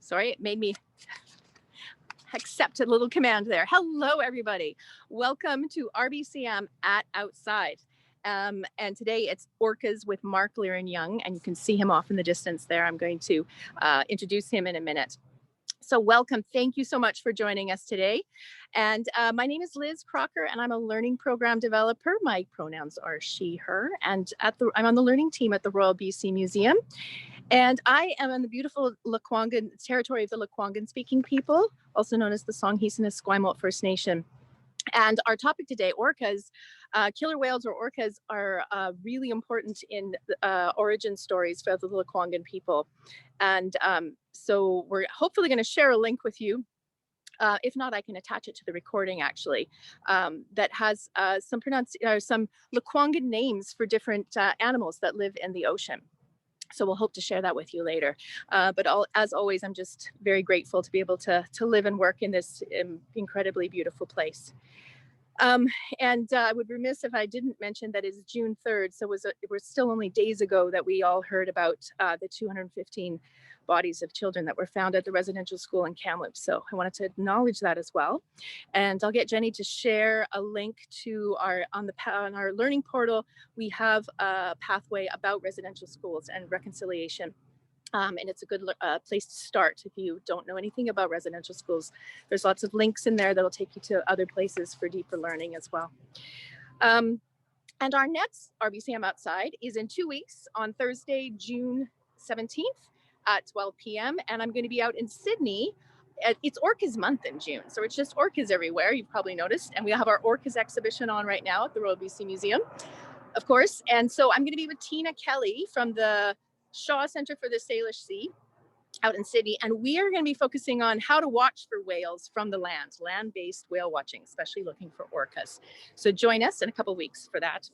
Sorry, it made me accept a little command there. Hello, everybody. Welcome to RBCM Outside. And today it's Orcas with Mark Leiren-Young, and you can see him off in the distance there. I'm going to introduce him in a minute. So welcome. Thank you so much for joining us today. And my name is Liz Crocker, and I'm a learning program developer. My pronouns are she, her, and I'm on the learning team at the Royal BC Museum. And I am in the beautiful Lekwungen territory of the Lekwungen speaking people, also known as the Songhees and Esquimalt First Nation. And our topic today, orcas, killer whales or orcas are really important in origin stories for the Lekwungen people. And so we're hopefully going to share a link with you. If not, I can attach it to the recording actually, that has some Lekwungen names for different animals that live in the ocean. So we'll hope to share that with you later. But as always, I'm just very grateful to be able to live and work in this incredibly beautiful place. And I would be remiss if I didn't mention that it's June 3rd. So it was still only days ago that we all heard about the 215 bodies of children that were found at the residential school in Kamloops. So I wanted to acknowledge that as well. And I'll get Jenny to share a link to on our learning portal. We have a pathway about residential schools and reconciliation. And it's a good place to start if you don't know anything about residential schools. There's lots of links in there that'll take you to other places for deeper learning as well. And our next RBCM Outside is in 2 weeks on Thursday, June 17th at 12 p.m. And I'm going to be out in Sydney. It's Orcas month in June, so it's just orcas everywhere, you've probably noticed. And we have our Orcas exhibition on right now at the Royal BC Museum, of course. And so I'm going to be with Tina Kelly from the Shaw Center for the Salish Sea out in Sydney, and we are going to be focusing on how to watch for whales from the land-based whale watching, especially looking for orcas. So join us in a couple of weeks for that.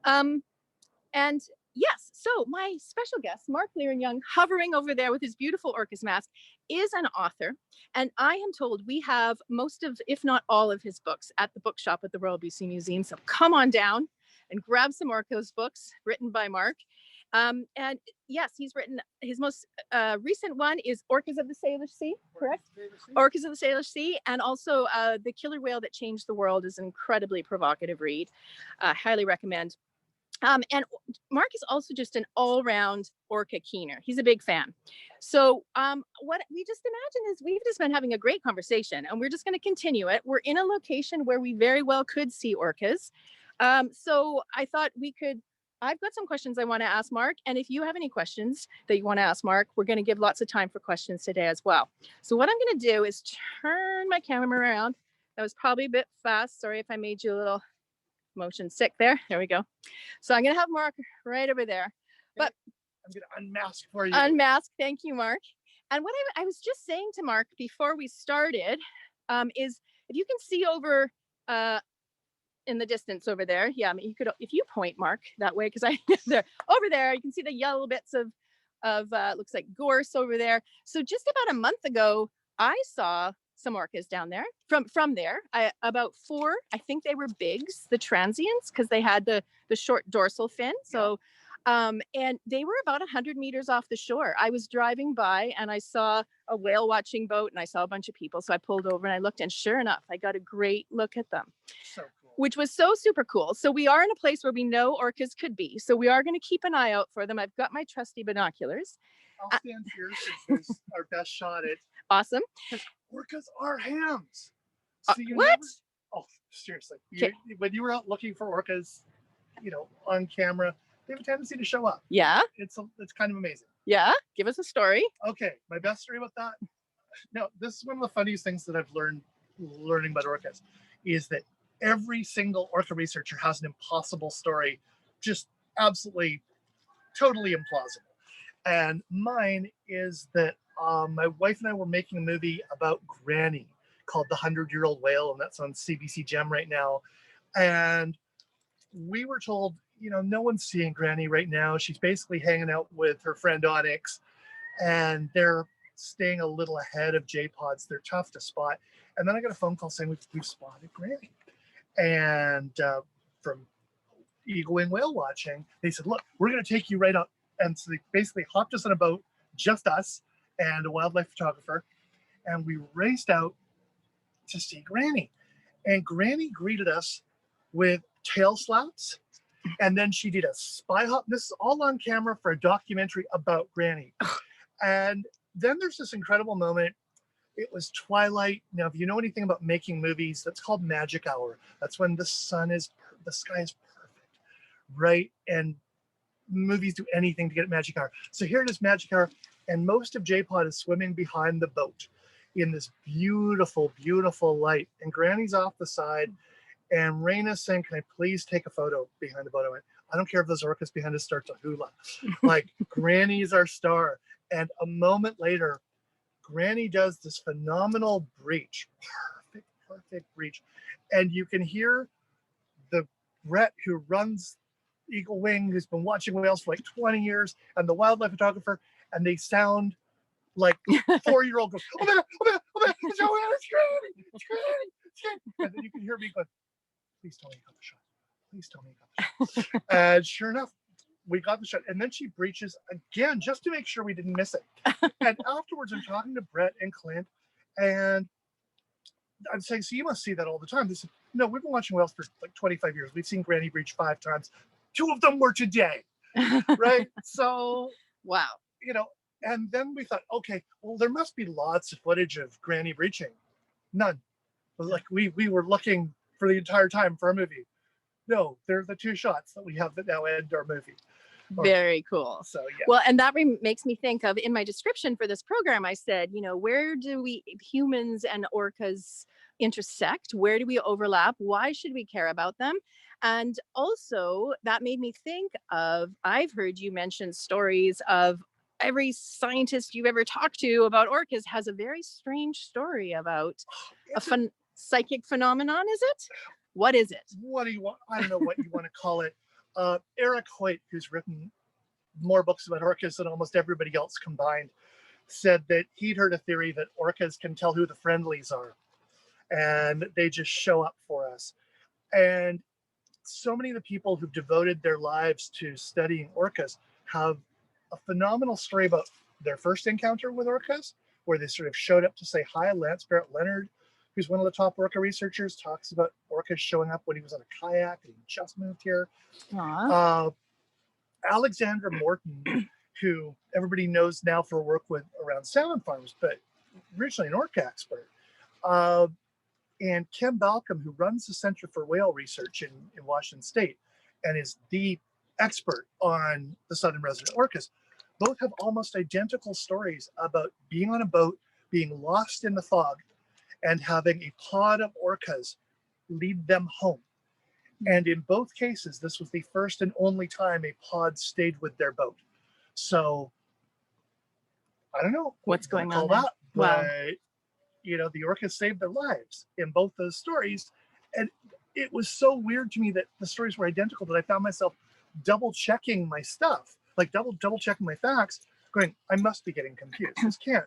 And yes, so my special guest, Mark Leiren-Young, hovering over there with his beautiful orcas mask, is an author, and I am told we have most of, if not all of his books at the bookshop at the Royal BC Museum. So come on down and grab some orcas books written by Mark. And yes, he's written, his most recent one is Orcas of the Salish Sea, correct? Orcas of the Salish Sea, and also The Killer Whale That Changed the World is an incredibly provocative read. Highly recommend. And Mark is also just an all-round orca keener. He's a big fan. So what we just imagine is we've just been having a great conversation, and we're just going to continue it. We're in a location where we very well could see orcas. So I thought I've got some questions I want to ask Mark. And if you have any questions that you want to ask Mark, we're going to give lots of time for questions today as well. So what I'm going to do is turn my camera around. That was probably a bit fast. Sorry if I made you a little motion sick there. There we go. So I'm going to have Mark right over there. But I'm going to unmask for you. Unmask. Thank you, Mark. And what I was just saying to Mark before we started is if you can see over in the distance over there. Yeah, I mean, you could, if you point, Mark, that way, because there over there, you can see the yellow bits of looks like gorse over there. So just about a month ago, I saw some orcas down there from there. About 4, I think they were bigs, the transients, because they had the short dorsal fin. So and they were about 100 meters off the shore. I was driving by and I saw a whale watching boat and I saw a bunch of people. So I pulled over and I looked, and sure enough, I got a great look at them. So cool. Which was so super cool. So we are in a place where we know orcas could be. So we are going to keep an eye out for them. I've got my trusty binoculars. I'll stand here since there's our best shot at. Awesome. Orcas are hams. So what? Oh, seriously. Okay. When you were out looking for orcas, on camera, they have a tendency to show up. Yeah. It's kind of amazing. Yeah. Give us a story. Okay. My best story about that. No, this is one of the funniest things that I've learning about orcas is that every single orca researcher has an impossible story, just absolutely, totally implausible. And mine is that my wife and I were making a movie about Granny called The 100-Year-Old Whale, and that's on CBC Gem right now. And we were told, no one's seeing Granny right now. She's basically hanging out with her friend Onyx, and they're staying a little ahead of J-pods. They're tough to spot. And then I got a phone call saying we've spotted Granny. And from Eagle Wing Whale Watching, they said, look, we're going to take you right up. And so they basically hopped us on a boat, just us, and a wildlife photographer, and we raced out to see Granny. And Granny greeted us with tail slaps, and then she did a spy hop. This is all on camera for a documentary about Granny. And then there's this incredible moment. It was twilight. Now, if you know anything about making movies, that's called magic hour. That's when the sky is perfect, right? And movies do anything to get magic hour. So here it is, magic hour, and most of J-Pod is swimming behind the boat in this beautiful, beautiful light. And Granny's off the side, and Raina's saying, "Can I please take a photo behind the boat?" I went, "I don't care if those orcas behind us start to hula." Like, Granny's our star. And a moment later, Granny does this phenomenal breach, perfect breach. And you can hear the Brett who runs Eagle Wing, who's been watching whales for like 20 years, and the wildlife photographer, and they sound like 4-year-old goes, "Oh my God, oh my God, oh my God, it's Granny, it's Granny, it's Granny." And then you can hear me going, "Please tell me you got the shot. Please tell me you got the shot." And sure enough, we got the shot. And then she breaches again just to make sure we didn't miss it. And afterwards, I'm talking to Brett and Clint, and I'm saying, "So you must see that all the time." They said, "No, we've been watching whales for like 25 years. We've seen Granny breach 5 times. 2 of them were today." Right? So, Wow. you know, and then we thought, okay, well, there must be lots of footage of Granny breaching. None. Like, we were looking for the entire time for a movie. No, they're the 2 shots that we have that now end our movie. Very cool. So, yeah. Well, and that makes me think of, in my description for this program, I said, where do we humans and orcas intersect? Where do we overlap? Why should we care about them? And also that made me think of, I've heard you mention stories of every scientist you've ever talked to about orcas has a very strange story about a psychic phenomenon. Is it? What is it? What do you want? I don't know what you want to call it. Eric Hoyt, who's written more books about orcas than almost everybody else combined, said that he'd heard a theory that orcas can tell who the friendlies are, and they just show up for us. And so many of the people who've devoted their lives to studying orcas have a phenomenal story about their first encounter with orcas, where they sort of showed up to say hi. Lance Barrett Leonard, who's one of the top orca researchers, talks about orcas showing up when he was on a kayak and he just moved here. Alexandra Morton, who everybody knows now for work with around salmon farms, but originally an orca expert. And Kim Balcom, who runs the Center for Whale Research in Washington State and is the expert on the southern resident orcas, both have almost identical stories about being on a boat, being lost in the fog, and having a pod of orcas lead them home. And in both cases, this was the first and only time a pod stayed with their boat. So I don't know what's going on. That, wow. But the orcas saved their lives in both those stories. And it was so weird to me that the stories were identical that I found myself double checking my stuff, like double checking my facts, going, I must be getting confused. This can't.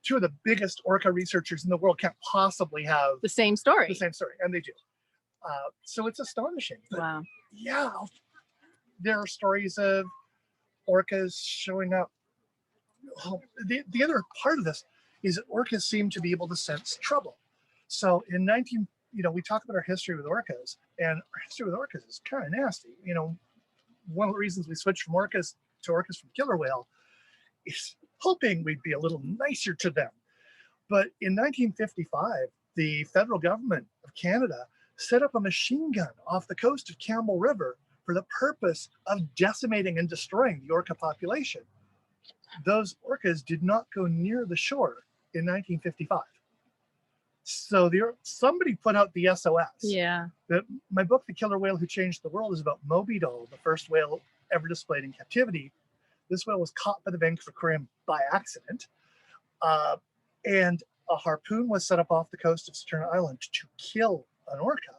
2 of the biggest orca researchers in the world can't possibly have the same story. And they do. So it's astonishing. But wow. Yeah, there are stories of orcas showing up. The other part of this is that orcas seem to be able to sense trouble. So in we talk about our history with orcas, and our history with orcas is kind of nasty. One of the reasons we switched from orcas to orcas from killer whale is hoping we'd be a little nicer to them. But in 1955, the federal government of Canada set up a machine gun off the coast of Campbell River for the purpose of decimating and destroying the orca population. Those orcas did not go near the shore in 1955. So somebody put out the SOS. Yeah. My book, The Killer Whale Who Changed the World, is about Moby Doll, the first whale ever displayed in captivity. This whale was caught by the Vancouver Aquarium by accident. And a harpoon was set up off the coast of Saturna Island to kill an orca.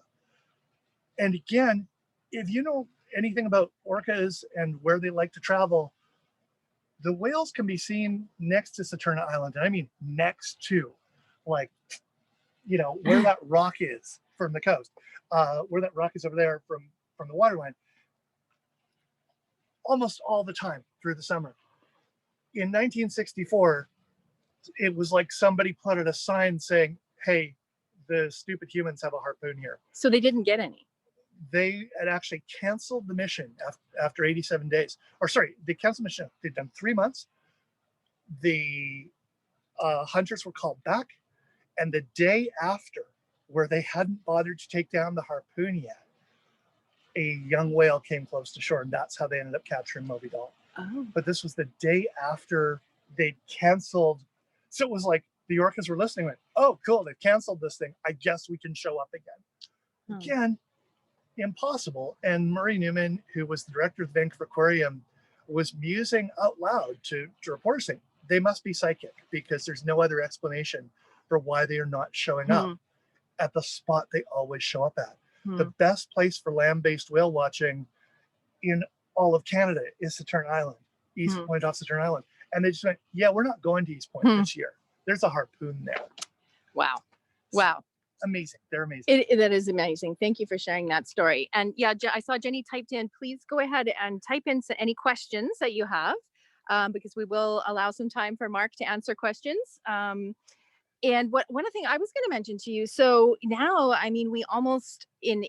And again, if you know anything about orcas and where they like to travel, the whales can be seen next to Saturna Island. And I mean next to, like, where that rock is from the coast, where that rock is over there from the waterline, almost all the time through the summer. In 1964, it was like somebody put out a sign saying, hey, the stupid humans have a harpoon here. So they didn't get any. They had actually canceled the mission after 87 days. Or sorry, they canceled the mission. They'd done 3 months. The hunters were called back. And the day after, where they hadn't bothered to take down the harpoon yet, a young whale came close to shore. And that's how they ended up capturing Moby Doll. Oh. But this was the day after they'd canceled. So it was like the orcas were listening, went, oh, cool, they canceled this thing. I guess we can show up again. Again, impossible. And Murray Newman, who was the director of the Vancouver Aquarium, was musing out loud to reporters saying, they must be psychic because there's no other explanation for why they are not showing up at the spot they always show up at. The best place for land-based whale watching in all of Canada is Saturn Island, East Point off Saturn Island. And they just went, yeah, we're not going to East Point this year. There's a harpoon there. Wow. Wow. Amazing. They're amazing. That is amazing. Thank you for sharing that story. And yeah, I saw Jenny typed in, please go ahead and type in any questions that you have, because we will allow some time for Mark to answer questions. And one thing I was going to mention to you, so now, I mean, we almost in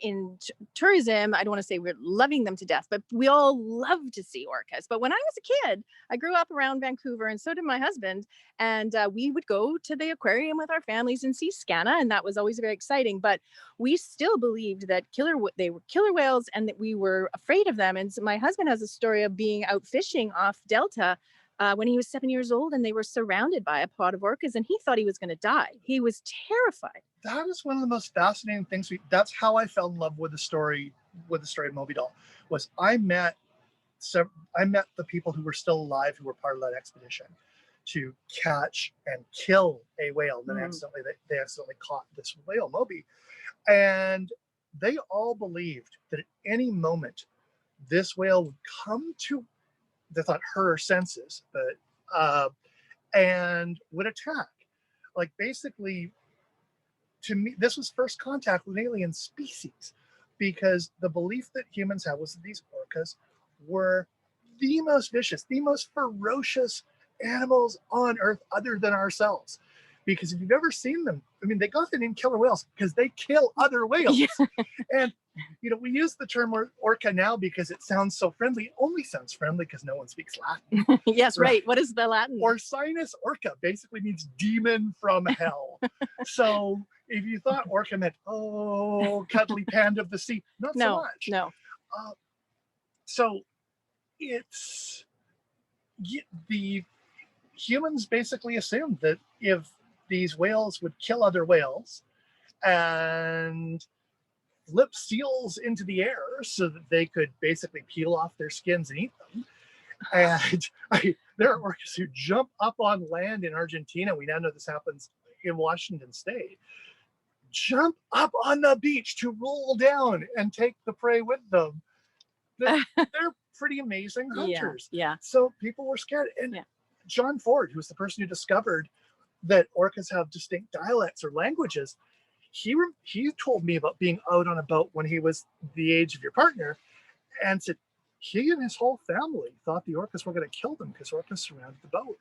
tourism, I don't want to say we're loving them to death, but we all love to see orcas. But when I was a kid, I grew up around Vancouver, and so did my husband. And we would go to the aquarium with our families and see Scanna, and that was always very exciting. But we still believed that they were killer whales and that we were afraid of them. And so my husband has a story of being out fishing off Delta when he was 7 years old, and they were surrounded by a pod of orcas, and he thought he was going to die. He was terrified. That is one of the most fascinating things. That's how I fell in love with the story of Moby Doll. Was I met the people who were still alive who were part of that expedition to catch and kill a whale. And then they accidentally caught this whale, Moby, and they all believed that at any moment this whale would come to, they thought, her senses, but and would attack. Like, basically, to me, this was first contact with an alien species, because the belief that humans had was that these orcas were the most vicious, the most ferocious animals on Earth other than ourselves. Because if you've ever seen them, I mean, they got the name killer whales because they kill other whales. And, you know, we use the term orca now because it sounds so friendly. It only sounds friendly because no one speaks Latin. Yes, right. What is the Latin? Orcinus orca basically means demon from hell. So if you thought orca meant, oh, cuddly panda of the sea, not so much. No. So it's the humans basically assumed that if these whales would kill other whales and flip seals into the air so that they could basically peel off their skins and eat them. And there are orcas who jump up on land in Argentina. We now know this happens in Washington State. Jump up on the beach to roll down and take the prey with them. They're pretty amazing hunters. Yeah. So people were scared. And John Ford, who was the person who discovered that orcas have distinct dialects or languages, he told me about being out on a boat when he was the age of your partner, and said he and his whole family thought the orcas were going to kill them because orcas surrounded the boat.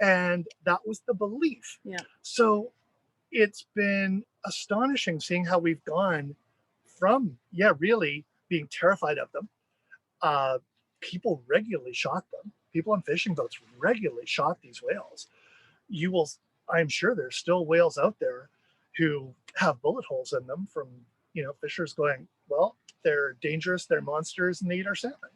And that was the belief. Yeah. So it's been astonishing seeing how we've gone from, really being terrified of them. People regularly shot them. People on fishing boats regularly shot these whales. I'm sure there's still whales out there who have bullet holes in them from, fishers going, well, they're dangerous, they're monsters, and they eat our salmon.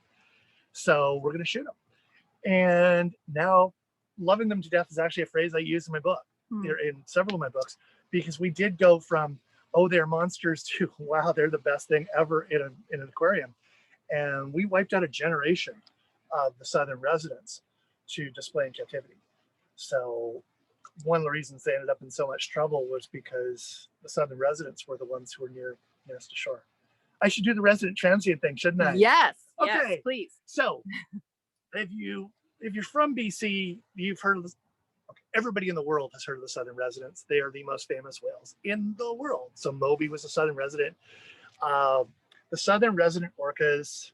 So we're going to shoot them. And now loving them to death is actually a phrase I use in my book, in several of my books, because we did go from, oh, they're monsters to, wow, they're the best thing ever in an aquarium. And we wiped out a generation of the southern residents to display in captivity. So one of the reasons they ended up in so much trouble was because the southern residents were the ones who were nearest to shore. I should do the resident transient thing, shouldn't I? Yes. Okay. Yes, please. So if you're from BC, you've heard of this. Okay, everybody in the world has heard of the southern residents. They are the most famous whales in the world. So Moby was a southern resident. The southern resident orcas,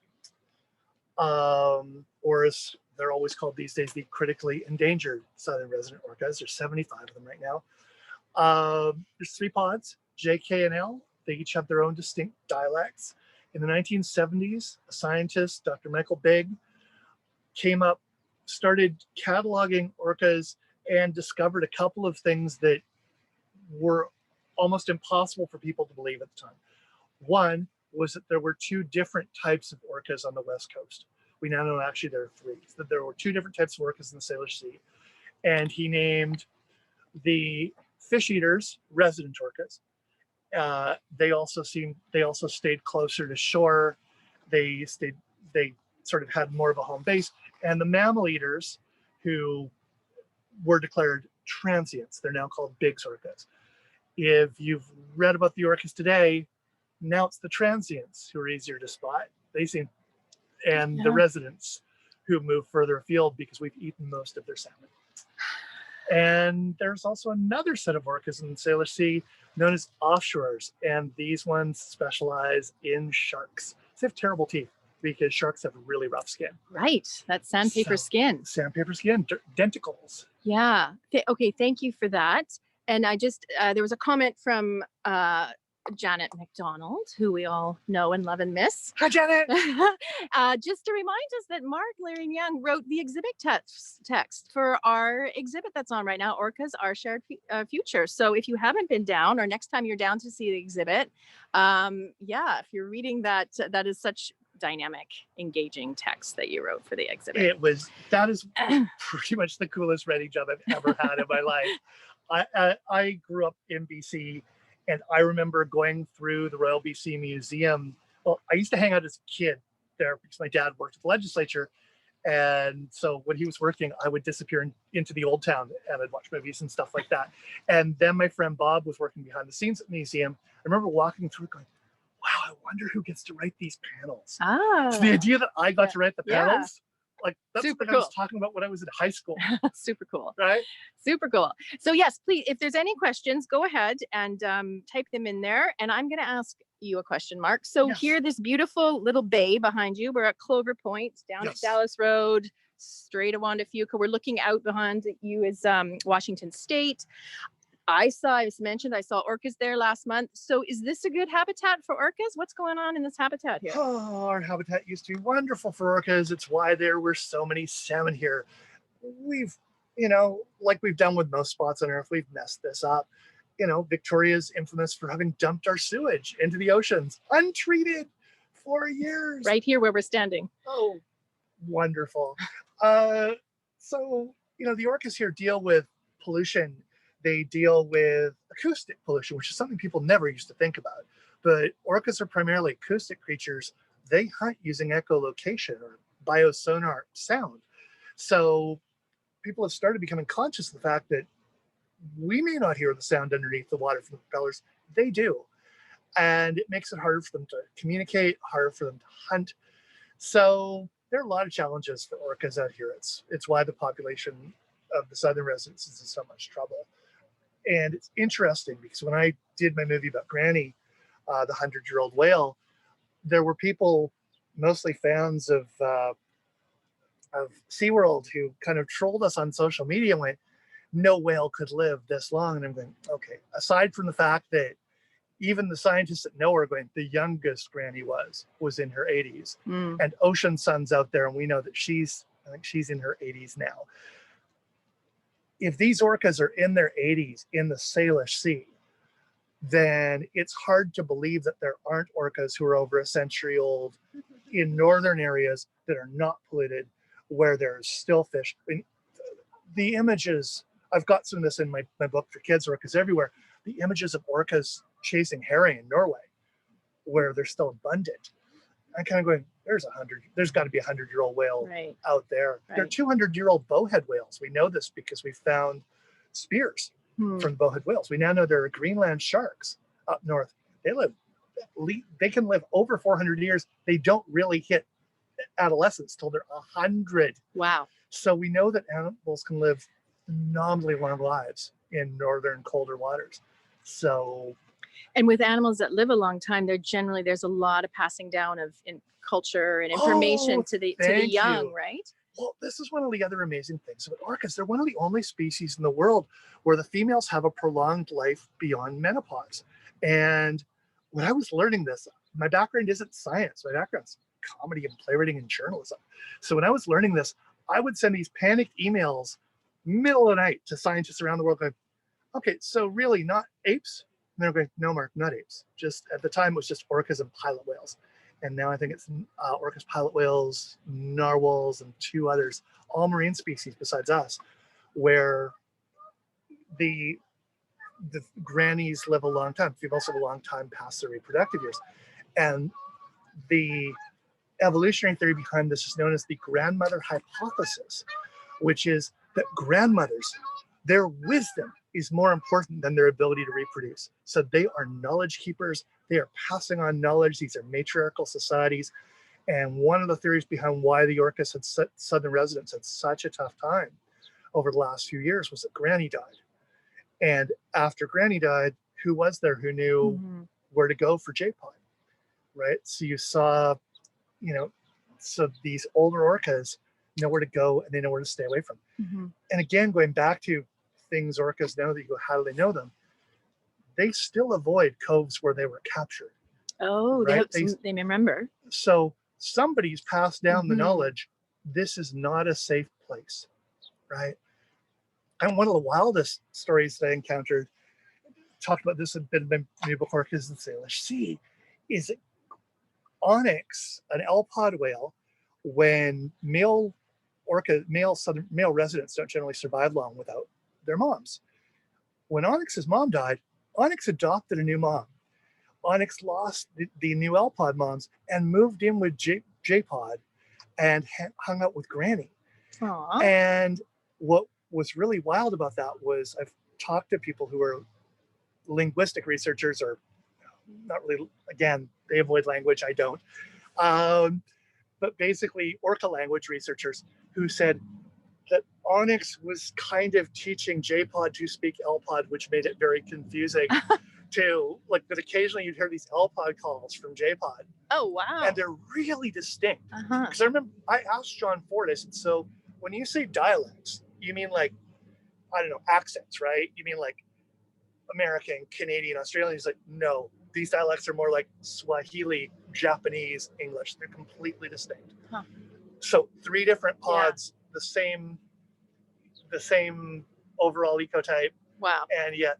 Orus they're always called these days the critically endangered southern resident orcas. There's 75 of them right now. There's 3 pods, J, K, and L. They each have their own distinct dialects. In the 1970s, a scientist, Dr. Michael Bigg, came up, started cataloging orcas, and discovered a couple of things that were almost impossible for people to believe at the time. One was that there were 2 different types of orcas on the West Coast. We now know actually there are 3. That there were 2 different types of orcas in the Salish Sea. And he named the fish eaters resident orcas. They also stayed closer to shore. They sort of had more of a home base. And the mammal eaters, who were declared transients, they're now called Biggs orcas. If you've read about the orcas today, now it's the transients who are easier to spot. They seem, and the residents who move further afield because we've eaten most of their salmon. And there's also another set of orcas in the Salish Sea known as offshores, and these ones specialize in sharks. They have terrible teeth because sharks have really rough skin. Right, that's sandpaper skin. Sandpaper skin, denticles. Yeah. Okay, thank you for that. And I just, there was a comment from Janet McDonald, who we all know and love and miss. Hi, Janet. Just to remind us that Mark Leiren-Young wrote the exhibit text for our exhibit that's on right now, Orcas, Our Shared Future. So if you haven't been down, or next time you're down to see the exhibit, yeah, if you're reading that, that is such dynamic, engaging text that you wrote for the exhibit. That is pretty much the coolest writing job I've ever had in my life. I grew up in BC, and I remember going through the Royal BC Museum. Well, I used to hang out as a kid there because my dad worked at the legislature. And so when he was working, I would disappear into the old town and I'd watch movies and stuff like that. And then my friend Bob was working behind the scenes at the museum. I remember walking through going, wow, I wonder who gets to write these panels. Ah, so the idea that I got to write the panels, like that's super what I was talking about when I was in high school. Super cool. Right? Super cool. So yes, please, if there's any questions, go ahead and type them in there. And I'm going to ask you a question, Mark. So here, this beautiful little bay behind you, we're at Clover Point, down at Dallas Road, straight to Wanda Fuca. We're looking out behind you is Washington State. I saw orcas there last month. So is this a good habitat for orcas? What's going on in this habitat here? Oh, our habitat used to be wonderful for orcas. It's why there were so many salmon here. We've, like we've done with most spots on Earth, we've messed this up. Victoria's infamous for having dumped our sewage into the oceans, untreated for years. Right here where we're standing. Oh, wonderful. So, the orcas here deal with pollution. They deal with acoustic pollution, which is something people never used to think about. But orcas are primarily acoustic creatures. They hunt using echolocation or biosonar sound. So people have started becoming conscious of the fact that we may not hear the sound underneath the water from the propellers. They do. And it makes it harder for them to communicate, harder for them to hunt. So there are a lot of challenges for orcas out here. It's why the population of the southern residents is in so much trouble. And it's interesting because when I did my movie about Granny, the 100-year-old whale, there were people, mostly fans of SeaWorld, who kind of trolled us on social media and went, no whale could live this long. And I'm going, okay, aside from the fact that even the scientists that know her are going, the youngest Granny was in her 80s. And Ocean Sun's out there, and we know that I think she's in her 80s now. If these orcas are in their 80s in the Salish Sea, then it's hard to believe that there aren't orcas who are over a century old in northern areas that are not polluted, where there's still fish. I mean, the images, I've got some of this in my book for kids, Orcas Everywhere, the images of orcas chasing herring in Norway, where they're still abundant. I'm kind of going, there's got to be a 100-year-old whale out there. There are 200-year-old bowhead whales. We know this because we found spears from the bowhead whales. We now know there are Greenland sharks up north. They can live over 400 years. They don't really hit adolescence till they're 100. Wow. So we know that animals can live phenomenally long lives in northern colder waters. So, and with animals that live a long time, there's a lot of passing down of culture and information to the young, right? Well, this is one of the other amazing things about orcas. They're one of the only species in the world where the females have a prolonged life beyond menopause. And when I was learning this, my background isn't science. My background's comedy and playwriting and journalism. So when I was learning this, I would send these panicked emails middle of the night to scientists around the world going, okay, so really not apes? And they're going, no, Mark, not apes. Just at the time, it was just orcas and pilot whales. And now I think it's orcas, pilot whales, narwhals, and 2 others, all marine species besides us, where the grannies live a long time. Females live a long time past their reproductive years. And the evolutionary theory behind this is known as the grandmother hypothesis, which is that grandmothers, their wisdom is more important than their ability to reproduce. So they are knowledge keepers. They are passing on knowledge. These are matriarchal societies. And one of the theories behind why the orcas had southern residents had such a tough time over the last few years was that Granny died. And after Granny died, who was there who knew where to go for J-pod, right? So you saw, so these older orcas know where to go and they know where to stay away from. And again, going back to things orcas know that you go, how do they know them? They still avoid coves where they were captured. Oh, right? they remember. So somebody's passed down the knowledge. This is not a safe place, right? And one of the wildest stories that I encountered, talked about this a bit about orcas in the Salish Sea, is onyx, an L-pod whale, when male residents don't generally survive long without their moms. When Onyx's mom died, Onyx adopted a new mom. Onyx lost the new L-pod moms and moved in with J-pod and hung out with Granny. Aww. And what was really wild about that was I've talked to people who are linguistic researchers, or not really, again, they avoid language, I don't. But basically orca language researchers who said that Onyx was kind of teaching J-pod to speak L-pod, which made it very confusing to, like, that occasionally you'd hear these L-pod calls from J-pod. Oh, wow. And they're really distinct. Because I remember I asked John Ford, I said, so when you say dialects, you mean like, I don't know, accents, right? You mean like American, Canadian, Australian? He's like, no, these dialects are more like Swahili, Japanese, English. They're completely distinct. So 3 different pods, the same overall ecotype. Wow. And yet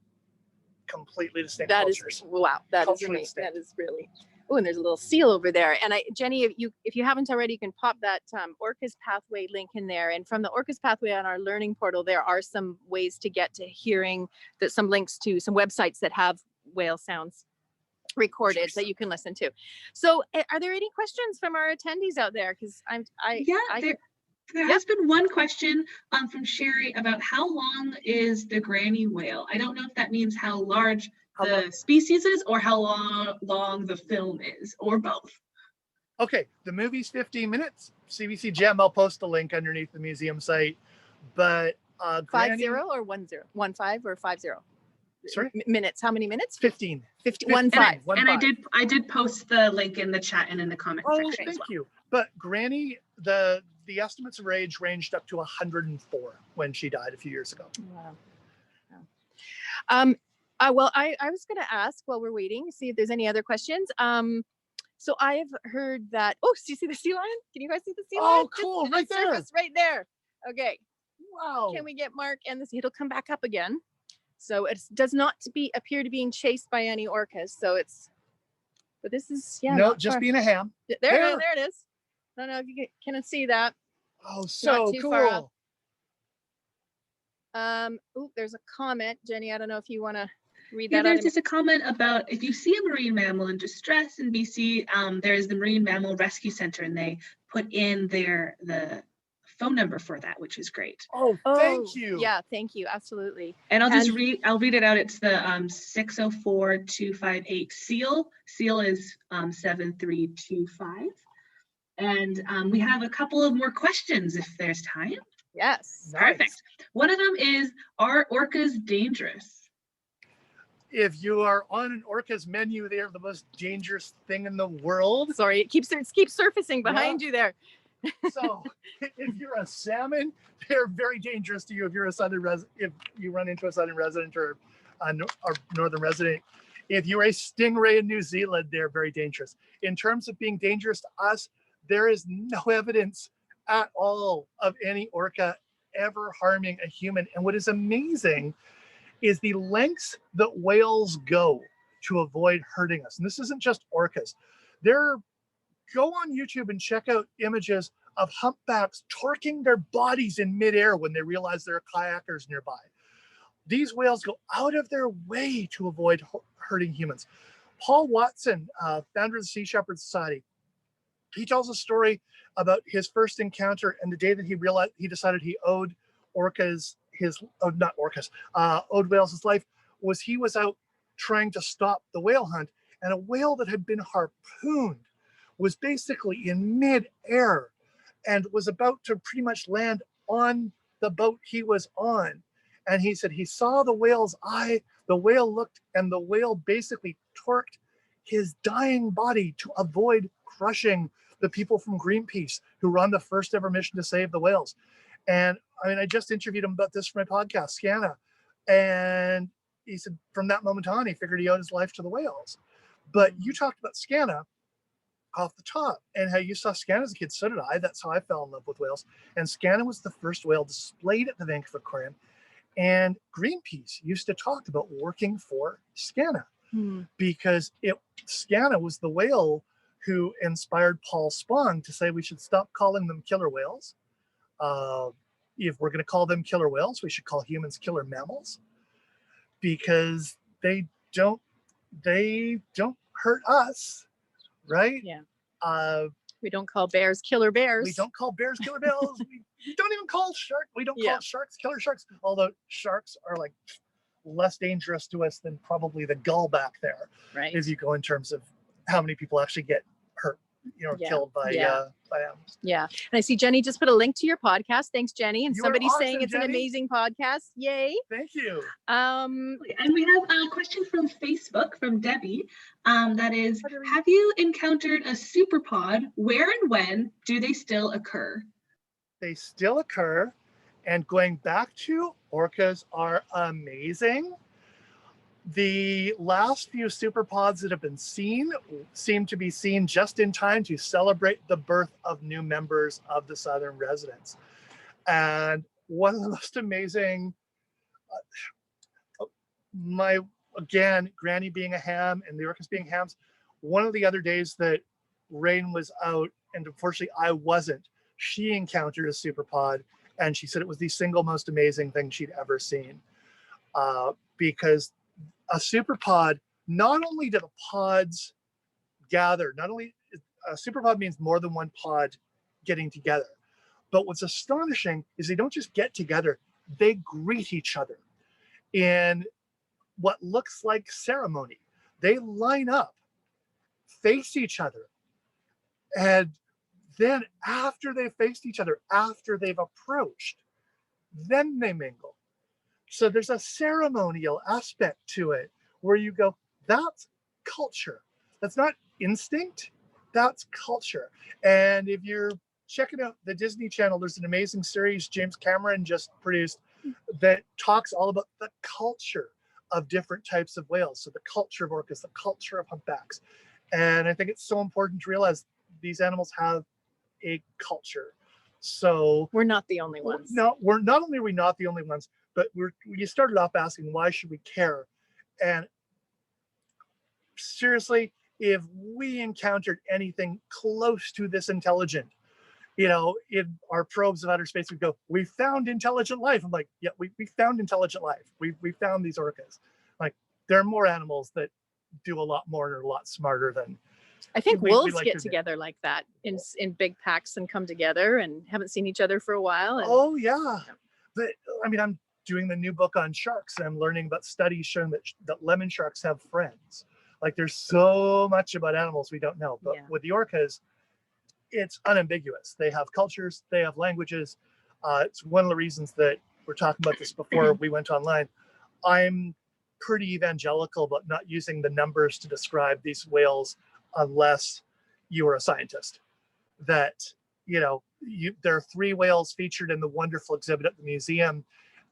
completely distinct That cultures. Wow. That is amazing. Distinct. That is really. Oh, and there's a little seal over there. And Jenny, if you haven't already, you can pop that Orcas Pathway link in there. And from the Orcas Pathway on our learning portal, there are some ways to get to hearing some links to some websites that have whale sounds recorded that you can listen to. So are there any questions from our attendees out there? Because there has been one question from Sherry about how long is the granny whale. I don't know if that means how large the species is or how long the film is, or both. Okay, the movie's 15 minutes. CBC Gem, I'll post a link underneath the museum site. But 50 or 10, 15 or 50? Sorry? Minutes. How many minutes? 15. 15. 15. And I did post the link in the chat and in the comment section. Thank you. But Granny, the estimates of her age ranged up to 104 when she died a few years ago. Wow. Well, I was going to ask while we're waiting, see if there's any other questions. So I've heard that. Oh, do you see the sea lion? Can you guys see the sea lion? Oh, cool! Right there. Right there. Okay. Wow. Can we get Mark and this? It'll come back up again. So it does not appear to being chased by any orcas. So but this is no, just far. Being a ham. There it is. I don't know if you can see that. Oh, so cool. There's a comment, Jenny. I don't know if you want to read that. There's just a comment about if you see a marine mammal in distress in BC, there's the Marine Mammal Rescue Center, and they put in the phone number for that, which is great. Oh, thank you. Yeah, thank you. Absolutely. And I'll read it out. It's the 604-258 SEAL. SEAL is 7325. And we have a couple of more questions if there's time. Yes. Perfect. Nice. One of them is, are orcas dangerous? If you are on an orca's menu, they are the most dangerous thing in the world. Sorry, it keeps surfacing behind you there. So if you're a salmon, they're very dangerous to you. If you're a southern resident, if you run into a southern resident or a northern resident, if you're a stingray in New Zealand, they're very dangerous. In terms of being dangerous to us, there is no evidence at all of any orca ever harming a human. And what is amazing is the lengths that whales go to avoid hurting us. And this isn't just orcas. Go on YouTube and check out images of humpbacks torquing their bodies in midair when they realize there are kayakers nearby. These whales go out of their way to avoid hurting humans. Paul Watson, founder of the Sea Shepherd Society, he tells a story about his first encounter and the day that he realized he decided he owed orcas owed whales his life. He was out trying to stop the whale hunt, and a whale that had been harpooned was basically in mid-air and was about to pretty much land on the boat he was on. And he said he saw the whale's eye, the whale looked, and the whale basically torqued his dying body to avoid crushing the people from Greenpeace who were on the first ever mission to save the whales. And I mean, I just interviewed him about this for my podcast, Scanna. And he said from that moment on, he figured he owed his life to the whales. But you talked about Scanna off the top and how you saw Scanna as a kid. So did I. That's how I fell in love with whales. And Scanna was the first whale displayed at the Vancouver Aquarium. And Greenpeace used to talk about working for Scanna because Scanna was the whale who inspired Paul Spong to say we should stop calling them killer whales. If we're going to call them killer whales, we should call humans killer mammals, because they don't hurt us, right? Yeah. We don't call bears killer bears. We don't call bears killer bears. We don't even call sharks. We don't call sharks killer sharks. Although sharks are like less dangerous to us than probably the gull back there. Right. If you go in terms of how many people actually get hurt, killed by animals. Yeah. And I see Jenny just put a link to your podcast. Thanks, Jenny. And You are somebody's awesome, saying it's Jenny. an amazing podcast. Yay. Thank you. And we have a question from Facebook from Debbie. That is, have you encountered a superpod? Where and when do they still occur? They still occur. And going back to orcas are amazing. The last few superpods that have been seen seem to be seen just in time to celebrate the birth of new members of the Southern residents. And one of the most amazing, Granny being a ham and the orcas being hams, one of the other days that Rain was out, and unfortunately I wasn't, she encountered a superpod, and she said it was the single most amazing thing she'd ever seen. Because a superpod, not only do the pods gather, not only a superpod means more than one pod getting together, but what's astonishing is they don't just get together, they greet each other in what looks like ceremony. They line up, face each other, and then after they faced each other, after they've approached, then they mingle. So there's a ceremonial aspect to it where you go, that's culture. That's not instinct, that's culture. And if you're checking out the Disney Channel, there's an amazing series James Cameron just produced that talks all about the culture of different types of whales. So the culture of orcas, the culture of humpbacks. And I think it's so important to realize these animals have a culture. So we're not the only ones. No, we're not only are we not the only ones, but you started off asking, why should we care? And seriously, if we encountered anything close to this intelligent, in our probes of outer space, we go, we found intelligent life. I'm like, yeah, we found intelligent life. We found these orcas. Like, there are more animals that do a lot more and are a lot smarter than. I think wolves get together like that in big packs and come together and haven't seen each other for a while. Oh yeah. But I mean, I'm doing the new book on sharks, and I'm learning about studies showing that lemon sharks have friends. Like, there's so much about animals we don't know, but with the orcas, it's unambiguous. They have cultures, they have languages. It's one of the reasons that we're talking about this before we went online. I'm pretty evangelical about not using the numbers to describe these whales unless you are a scientist. That, there are 3 whales featured in the wonderful exhibit at the museum,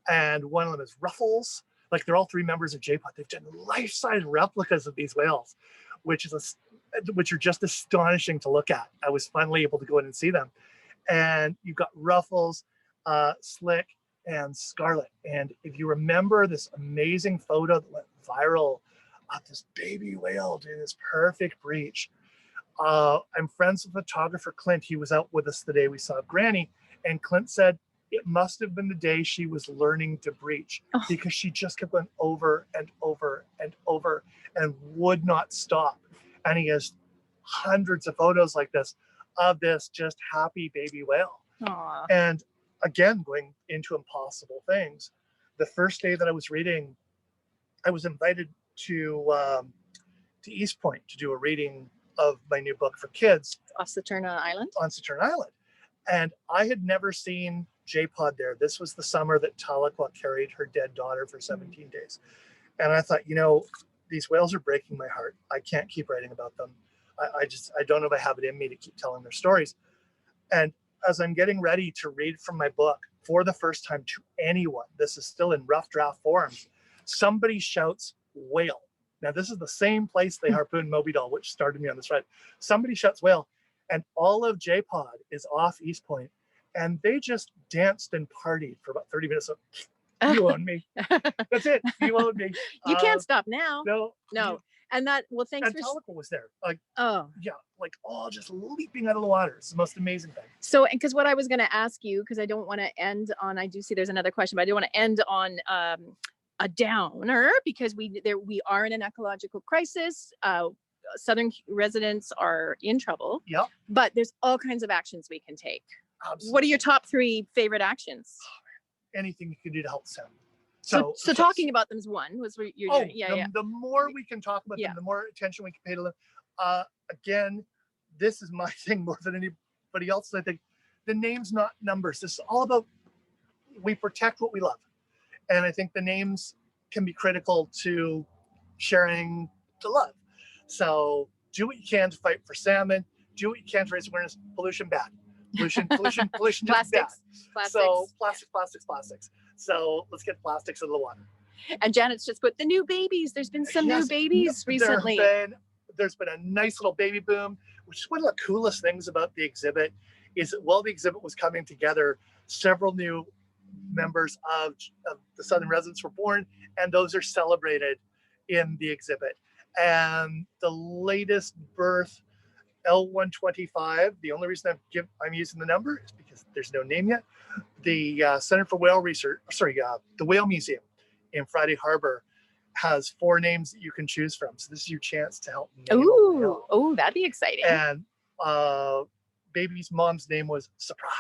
and one of them is Ruffles. Like, they're all 3 members of JPOD. They've done life-size replicas of these whales, which are just astonishing to look at. I was finally able to go in and see them. And you've got Ruffles, Slick, and Scarlet. And if you remember this amazing photo that went viral of this baby whale doing this perfect breach, I'm friends with photographer Clint. He was out with us the day we saw Granny, and Clint said it must have been the day she was learning to breach, because she just kept going over and over and over and would not stop. And he has hundreds of photos like this of this just happy baby whale. Aww. And again, going into impossible things, the first day that I was reading, I was invited to East Point to do a reading of my new book for kids. Off Saturna Island? On Saturna Island. And I had never seen JPOD there. This was the summer that Tahlequah carried her dead daughter for 17 days. And I thought, these whales are breaking my heart. I can't keep writing about them. I don't know if I have it in me to keep telling their stories. And as I'm getting ready to read from my book for the first time to anyone, this is still in rough draft forms, somebody shouts whale. Now, this is the same place they harpooned Moby Doll, which started me on this ride. Somebody shouts whale, and all of JPOD is off East Point, and they just danced and partied for about 30 minutes. So, you own me. That's it. You own me. You can't stop now. No. And that, well, thanks and for. Tahlequah was there. Like, oh, yeah, like all just leaping out of the water. It's the most amazing thing. So, and because what I was going to ask you, because I don't want to end on, I do see there's another question, but I don't want to end on a downer, because we are in an ecological crisis. Southern residents are in trouble. Yep. But there's all kinds of actions we can take. Absolutely. What are your top 3 favorite actions? Anything you can do to help them. So talking about them is one. Was what you're doing. Yeah. The more we can talk about them, the more attention we can pay to them. Again, this is my thing more than anybody else. I think the name's not numbers. This is all about, we protect what we love. And I think the names can be critical to sharing the love. So do what you can to fight for salmon. Do what you can to raise awareness. Pollution bad. Pollution is bad. So plastics. So let's get plastics in the water. And Janet's just put the new babies. There's been some new babies recently. There's been a nice little baby boom, which is one of the coolest things about the exhibit, is that while the exhibit was coming together, several new members of the Southern residents were born, and those are celebrated in the exhibit. And the latest birth, L125, the only reason I'm using the number is because there's no name yet. The Center for Whale Research, the Whale Museum in Friday Harbor has 4 names that you can choose from. So this is your chance to help name a whale. Oh, that'd be exciting. And baby's mom's name was Surprise.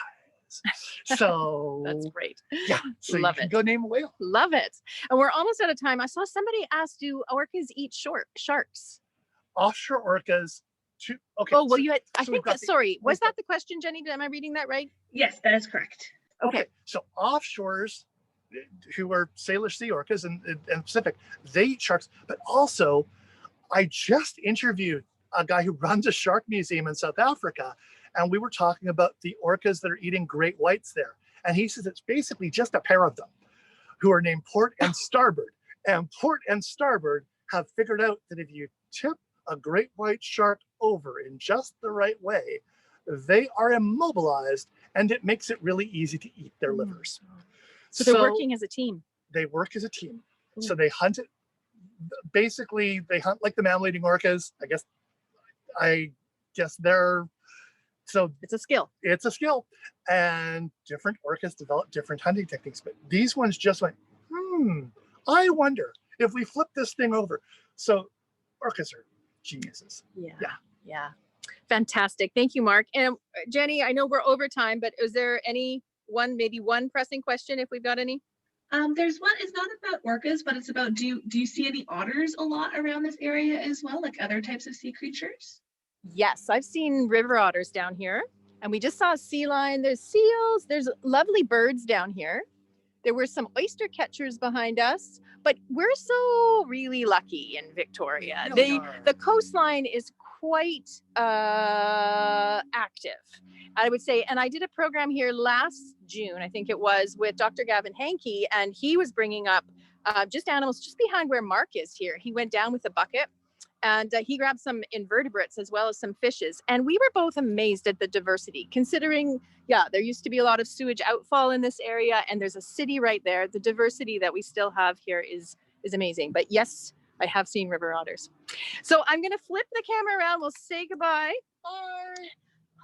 So that's great. Yeah, so Love you can it. go name a whale. Love it. And we're almost out of time. I saw somebody ask, do orcas eat sharks? Offshore orcas. Okay. Oh, well, sorry, was that that the question, Jenny? Am I reading that right? Yes, that is correct. Okay. So offshores, who are Sailor Sea orcas and Pacific, they eat sharks. But also, I just interviewed a guy who runs a shark museum in South Africa, and we were talking about the orcas that are eating great whites there. And he says it's basically just a pair of them who are named Port and Starboard. And Port and Starboard have figured out that if you tip a great white shark over in just the right way, they are immobilized, and it makes it really easy to eat their livers. So they're working as a team. They work as a team. So they hunt it. Basically, they hunt like the mammal-eating orcas. I guess they're. So it's a skill. It's a skill. And different orcas develop different hunting techniques. But these ones just went, I wonder if we flip this thing over. So orcas are geniuses. Yeah. Fantastic. Thank you, Mark. And Jenny, I know we're over time, but is there maybe one pressing question if we've got any? There's one. It's not about orcas, but it's about, do you see any otters a lot around this area as well, like other types of sea creatures? Yes, I've seen river otters down here, and we just saw a sea lion. There's seals. There's lovely birds down here. There were some oyster catchers behind us, but we're so really lucky in Victoria. The coastline is quite active, I would say. And I did a program here last June, I think it was, with Dr. Gavin Hankey, and he was bringing up just animals just behind where Mark is here. He went down with a bucket and he grabbed some invertebrates as well as some fishes. And we were both amazed at the diversity, considering, yeah, there used to be a lot of sewage outfall in this area, and there's a city right there. The diversity that we still have here is amazing. But yes, I have seen river otters. So I'm going to flip the camera around. We'll say goodbye. Bye.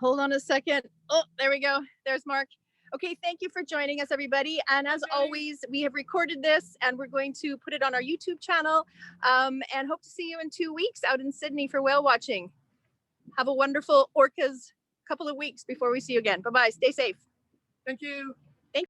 Hold on a second. Oh, there we go. There's Mark. Okay, thank you for joining us, everybody. And as always, we have recorded this and we're going to put it on our YouTube channel, and hope to see you in 2 weeks out in Sydney for whale watching. Have a wonderful Orcas couple of weeks before we see you again. Bye-bye. Stay safe. Thank you.